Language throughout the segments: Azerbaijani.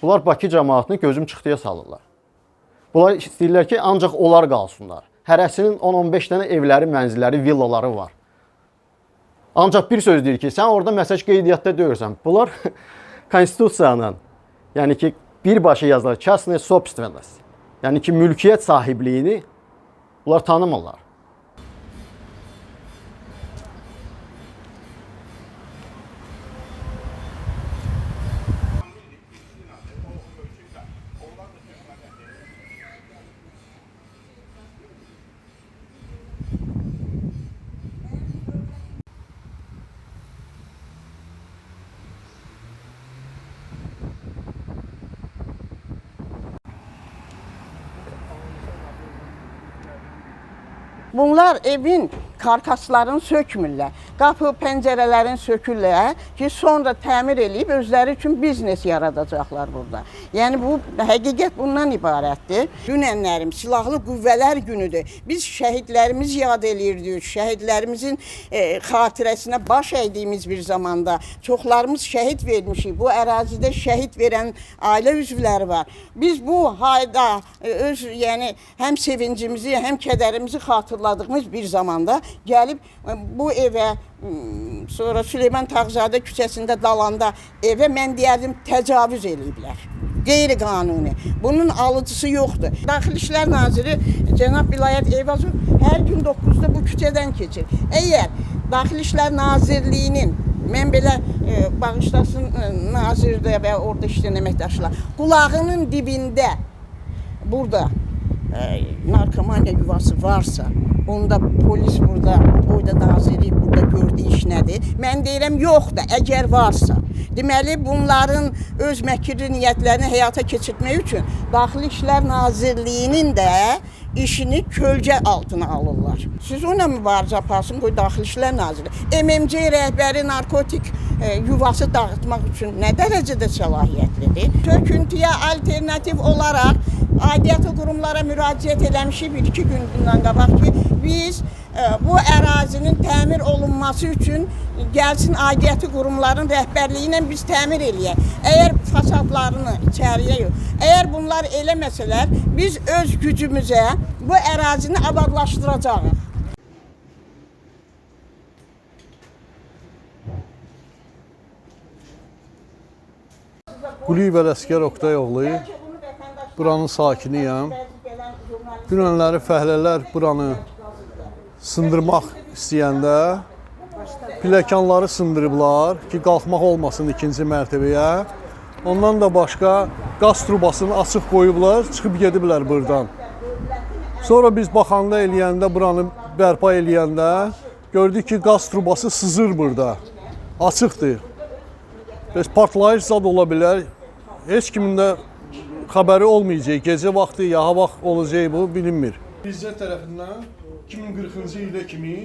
Bunlar Bakı cəmaatını gözüm çıxdıya salırlar. Bunlar istəyirlər ki, ancaq onlar qalsınlar. Hərəsinin 10-15 dənə evləri, mənzilləri, villaları var. Ancaq bir söz deyir ki, sən orada məsəl qeydiyyatda deyirsən. Bunlar konstitusiyanın, yəni ki, birbaşa yazılar, частная собственность, yəni ki, mülkiyyət sahibliyini bunlar tanımırlar. Bunlar evin karkaslarını sökmürlər, qapı, pəncərələrini sökürlər ki, sonra təmir eləyib özləri üçün biznes yaradacaqlar burada. Yəni bu həqiqət bundan ibarətdir. Dünənlərim silahlı qüvvələr günüdür. Biz şəhidlərimizi yad eləyirdik, şəhidlərimizin xatirəsinə baş əydiyimiz bir zamanda çoxlarımız şəhid vermişik. Bu ərazidə şəhid verən ailə üzvləri var. Biz bu hayda öz yəni həm sevincimizi, həm kədərimizi xatırladığımız bir zamanda gəlib bu evə, sonra Süleyman Tağzadə küçəsində dalanda evə mən deyərdim təcavüz eləyiblər. Qeyri-qanuni. Bunun alıcısı yoxdur. Daxili İşlər Naziri Cənab Vilayət Eyvazov hər gün 9-da bu küçədən keçir. Əgər Daxili İşlər Nazirliyinin, mən belə bağışlasın nazirdə və orada işləyən əməkdaşlar, qulağının dibində burada narkomaniya yuvası varsa, onda polis burada, bu boyda naziri burada gördüyü iş nədir? Mən deyirəm, yoxdur, əgər varsa. Deməli, bunların öz məkirli niyyətlərini həyata keçirtmək üçün Daxili İşlər Nazirliyinin də işini kölgə altına alırlar. Siz ona mübarizə aparsın, qoy Daxili İşlər Naziri. MMC rəhbəri narkotik yuvası dağıtmaq üçün nə dərəcədə səlahiyyətlidir? Töküntüyə alternativ olaraq aidiyyatı qurumlara müraciət eləmişik bir-iki gündən qabaq ki, biz bu ərazinin təmir olunması üçün gəlsin aidiyyatı qurumların rəhbərliyi ilə biz təmir eləyək. Əgər fasadlarını içəriyə yox, əgər bunlar eləməsələr, biz öz gücümüzə bu ərazini abadlaşdıracağıq. Quliyev Ələsgər Oqtayoğlu, buranın sakiniyəm. Dünənləri fəhlələr buranı sındırmaq istəyəndə pilləkənləri sındırıblar ki, qalxmaq olmasın ikinci mərtəbəyə. Ondan da başqa qaz trubasını açıq qoyublar, çıxıb gediblər buradan. Sonra biz baxanda eləyəndə, buranı bərpa eləyəndə gördük ki, qaz trubası sızır burada, açıqdır. Bəs partlayış zad ola bilər, heç kimin də xəbəri olmayacaq, gecə vaxtı, yaha vaxt olacaq bu, bilinmir. Prezident tərəfindən 2040-cı ilə kimi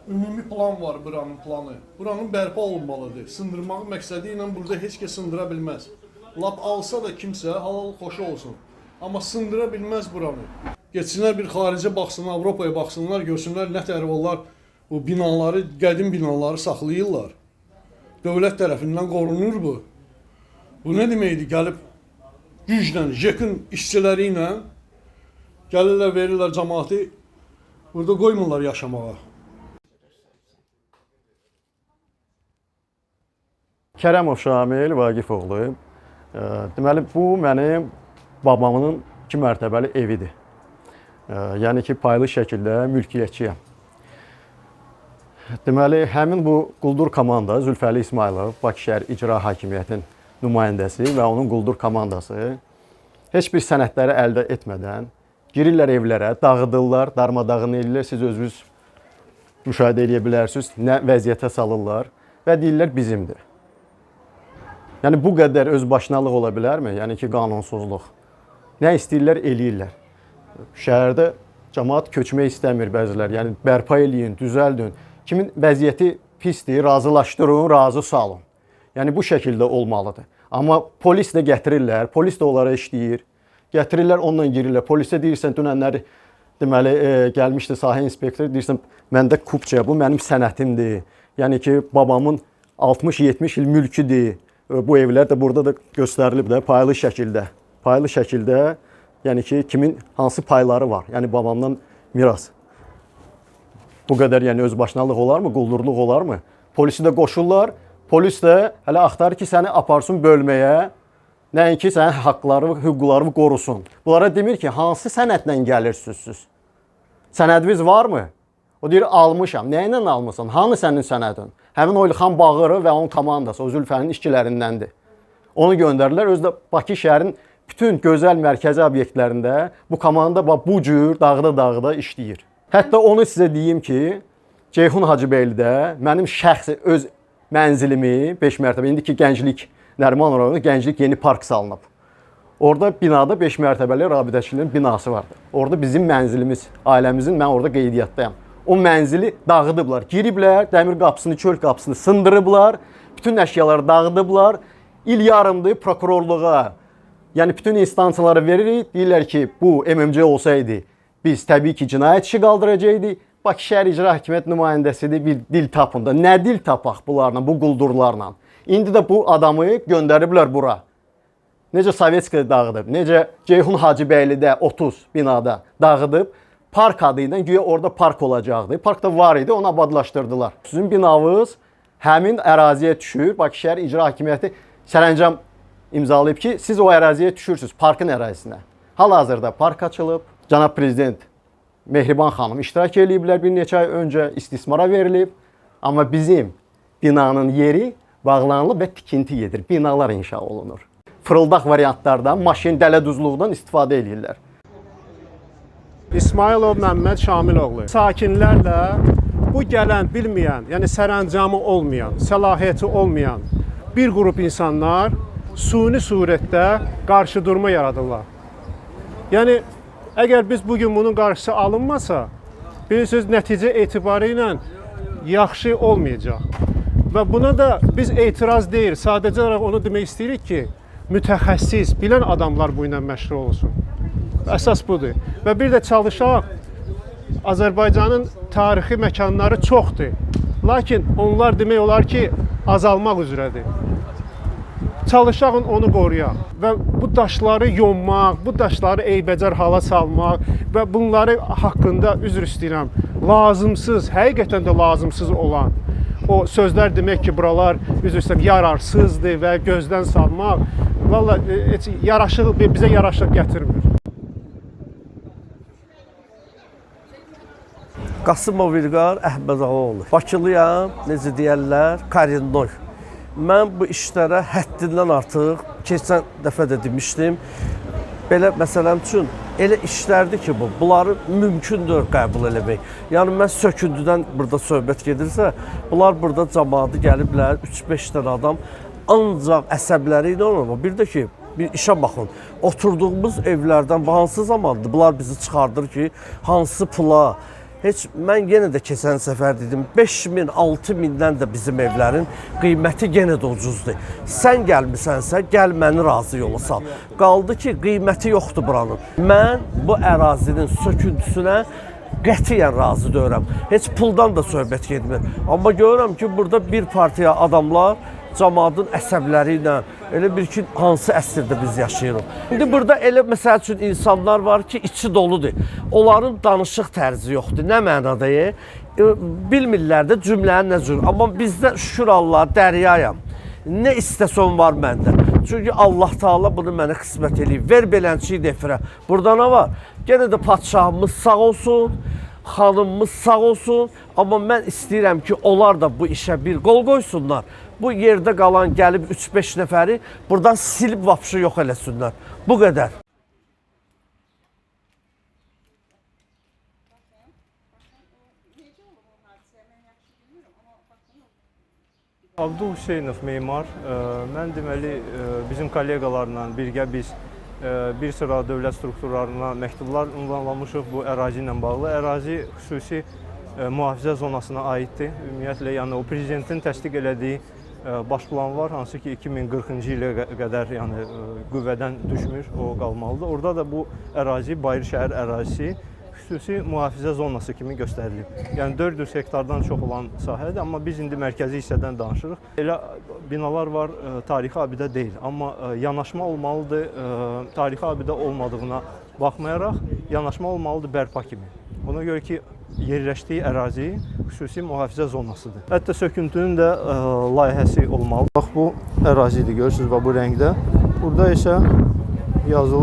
ümumi plan var buranın planı. Buranın bərpa olunmalıdır. Sındırmaq məqsədi ilə burada heç kəs sındıra bilməz. Lap alsa da kimsə halal xoşu olsun. Amma sındıra bilməz buranı. Geçsinlər bir xaricə baxsınlar, Avropaya baxsınlar, görsünlər nə tərəvəllər bu binaları, qədim binaları saxlayırlar. Dövlət tərəfindən qorunur bu. Bu nə deməkdir? Gəlib güclə, JEK-in işçiləri ilə gəlirlər, verirlər cəmaatı, burada qoymurlar yaşamağa. Kərəmov Şamil Vaqifoğlu. Deməli, bu mənim babamın 2 mərtəbəli evidir. Yəni ki, paylı şəkildə mülkiyyətçiyəm. Deməli, həmin bu quldur komanda Zülfəli İsmailov, Bakı şəhər İcra Hakimiyyətinin nümayəndəsi və onun quldur komandası heç bir sənədləri əldə etmədən girirlər evlərə, dağıdırlar, darmadağın edirlər, siz özünüz müşahidə edə bilərsiniz, nə vəziyyətə salırlar və deyirlər bizimdir. Yəni bu qədər özbaşınalıq ola bilərmi? Yəni ki, qanunsuzluq. Nə istəyirlər, eləyirlər. Şəhərdə cəmaat köçmək istəmir bəzilər, yəni bərpa eləyin, düzəldin. Kimin vəziyyəti pisdir, razılaşdırın, razı salın. Yəni bu şəkildə olmalıdır. Amma polis də gətirirlər, polis də onlara işləyir. Gətirirlər, onunla girirlər. Polisə deyirsən, dünənləri deməli gəlmişdi sahə inspektoru, deyirsən, məndə kupça, bu mənim sənətimdir. Yəni ki, babamın 60-70 il mülküdür. Bu evlər də burada da göstərilib də paylı şəkildə. Paylı şəkildə, yəni ki, kimin hansı payları var? Yəni babamdan miras. Bu qədər yəni özbaşınalıq olarmı, quldurluq olarmı? Polisi də qoşurlar. Polis də hələ axtarır ki, səni aparsın bölməyə. Nəinki sənin haqqlarını, hüquqlarını qorusun. Bunlara demir ki, hansı sənədlə gəlirsiniz? Sənədiniz varmı? O deyir, almışam. Nə ilə almısan? Hanı sənin sənədin? Həmin o İlxan Bağırı və onun komandası, o Zülfənin işçilərindəndir. Onu göndərirlər. Özdə Bakı şəhərin bütün gözəl mərkəzi obyektlərində bu komanda bu cür dağda işləyir. Hətta onu sizə deyim ki, Ceyhun Hacıbeylidə mənim şəxsi öz mənzilimi 5 mərtəbə, indiki Gənclik Nəriman rayonunda Gənclik yeni park salınıb. Orada binada 5 mərtəbəli rabitəçilərin binası vardı. Orada bizim mənzilimiz, ailəmizin, mən orada qeydiyyatdayam. O mənzili dağıdıblar, giriblər, dəmir qapısını, çöl qapısını sındırıblar, bütün əşyaları dağıdıblar. İl yarımdır prokurorluğa, yəni bütün instansiyalara veririk. Deyirlər ki, bu MMC olsaydı, biz təbii ki, cinayət işi qaldıracaqdıq. Bakı şəhər İcra Hakimiyyət nümayəndəsidir, bir dil tapın da. Nə dil tapaq bunlarla, bu quldurlarla? İndi də bu adamı göndəriblər bura. Necə Sovetskiyada dağıdıb, necə Ceyhun Hacıbəylidə 30 binada dağıdıb, park adı ilə güya orada park olacaqdı. Park da var idi, onu abadlaşdırdılar. Sizin binavız həmin əraziyə düşür. Bakı şəhər İcra Hakimiyyəti sərəncam imzalayıb ki, siz o əraziyə düşürsünüz, parkın ərazisinə. Hal-hazırda park açılıb. Cənab Prezident Mehriban xanım iştirak eləyiblər, bir neçə ay öncə istismara verilib. Amma bizim binanın yeri bağlanılıb və tikinti gedir. Binalar inşa olunur. Fırıldaq variantlardan, maşin dələduzluqdan istifadə edirlər. İsmailov Məmməd Şamiloğlu. Sakinlər də bu gələn, bilməyən, yəni sərəncamı olmayan, səlahiyyəti olmayan bir qrup insanlar suni surətdə qarşıdurma yaradırlar. Yəni, əgər biz bugün bunun qarşısı alınmasa, bilirsiniz, nəticə etibarı ilə yaxşı olmayacaq. Və buna da biz etiraz deyil, sadəcə olaraq onu demək istəyirik ki, mütəxəssis, bilən adamlar bu ilə məşğul olsun. Əsas budur. Və bir də çalışaq, Azərbaycanın tarixi məkanları çoxdur. Lakin onlar demək olar ki, azalmaq üzrədir. Çalışaqın onu qoruyaq və bu daşları yonmaq, bu daşları eybəcər hala salmaq və bunları haqqında üzr istəyirəm, lazımsız, həqiqətən də lazımsız olan o sözlər demək ki, buralar üzr istəyirəm, yararsızdır və gözdən salmaq, valla bizə yaraşıq gətirmir. Qasımov İlqar Əhmədoğlu. Bakılıyam, necə deyərlər, Karinnoy. Mən bu işlərə həddindən artıq, keçən dəfə də demişdim, belə məsələm üçün elə işlərdir ki, bunları mümkündür qəbul eləmək. Yəni, mən söküntüdən burada söhbət gedirsə, bunlar burada cəmaatı gəliblər, 3-5 dənə adam, ancaq əsəbləri ilə olmama. Bir də ki, bir işə baxın, oturduğumuz evlərdən hansı zamandır, bunlar bizi çıxardır ki, hansı pula, heç mən yenə də keçən səfər dedim, 5.000, 6.000-dən də bizim evlərin qiyməti yenə də ucuzdur. Sən gəlmisənsə, gəl məni razı yola sal. Qaldı ki, qiyməti yoxdur buranın. Mən bu ərazinin söküntüsünə qətiyyən razı deyirəm. Heç puldan da söhbət getmir. Amma görürəm ki, burada bir partiya adamlar cəmaatın əsəbləri ilə elə bir ki, hansı əsrdə biz yaşayırıq. İndi burada elə məsəl üçün insanlar var ki, içi doludur. Onların danışıq tərzi yoxdur. Nə mənada? Bilmirlər də cümlənin nə cür. Amma bizdə şükür Allah, dəryayam. Nə istəsən var məndə. Çünki Allah Taala bunu mənə qismət eləyib. Ver belənçiyi defirə. Burada nə var? Yenə də padşahımız sağ olsun, xanımımız sağ olsun. Amma mən istəyirəm ki, onlar da bu işə bir qol qoysunlar. Bu yerdə qalan gəlib 3-5 nəfəri buradan silib vapşı yox eləsinlər. Bu qədər. Abdul Hüseynov memar. Mən deməli bizim kolleqalarla birgə biz bir sıra dövlət strukturlarına məktublar ünvanlamışıq bu ərazi ilə bağlı. Ərazi xüsusi mühafizə zonasına aiddir. Ümumiyyətlə, yəni o prezidentin təsdiq elədiyi baş plan var, hansı ki 2040-cı ilə qədər yəni qüvvədən düşmür, o qalmalıdır. Orada da bu ərazi Bayır şəhər ərazisi xüsusi mühafizə zonası kimi göstərilib. Yəni 400 hektardan çox olan sahədir, amma biz indi mərkəzi hissədən danışırıq. Elə binalar var, tarixi abidə deyil, amma yanaşma olmalıdır. Tarixi abidə olmadığına baxmayaraq yanaşma olmalıdır bərpa kimi. Ona görə ki, yerləşdiyi ərazi xüsusi mühafizə zonasıdır. Hətta söküntünün də layihəsi olmalı. Bax bu ərazidir, görürsünüz bax bu rəngdə. Burada isə yazılı